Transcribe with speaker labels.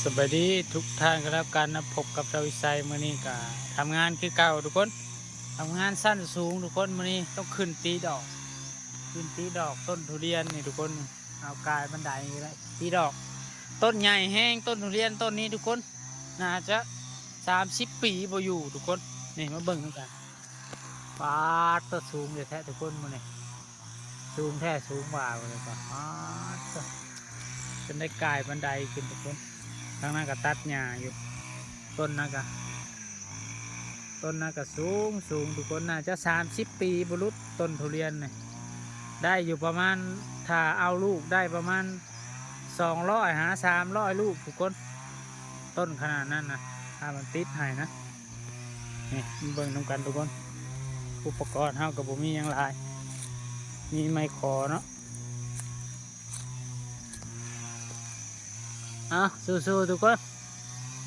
Speaker 1: สวัสดีทุกท่านก็แล้วกันนะพบกับเราวิสัยมื้อนี้ก็ทำงานคือเก่าทุกคนทำงานสั้นสูงทุกคนมื้อนี้ต้องขึ้นตีดอกต้นทุเรียนนี่ทุกคนเอากายบันไดนี่แหละตีดอกต้นใหญ่แห้งต้นทุเรียนต้นนี้ทุกคนน่าจะ30 ปีบ่อยู่ทุกคนนี่มาเบิ่งกันปาดต้นสูงเลยแท้ทุกคนมื้อนี้สูงแท้สูงกว่าเลยป่ะปาดจนได้กายบันไดขึ้นทุกคนทางนั้นก็ตัดหญ้าอยู่ต้นนั้นก็สูงทุกคนน่าจะ30 ปีบรรลุต้นทุเรียนนี่ได้อยู่ประมาณถ้าเอาลูกได้ประมาณ200 หา 300ลูกทุกคนต้นขนาดนั้นนะถ้ามันติดให้นะนี่เบิ่งนำกันทุกคนอุปกรณ์เฮากับผมมีอย่างไรมีไม้ขอเนาะสู้ๆทุกคน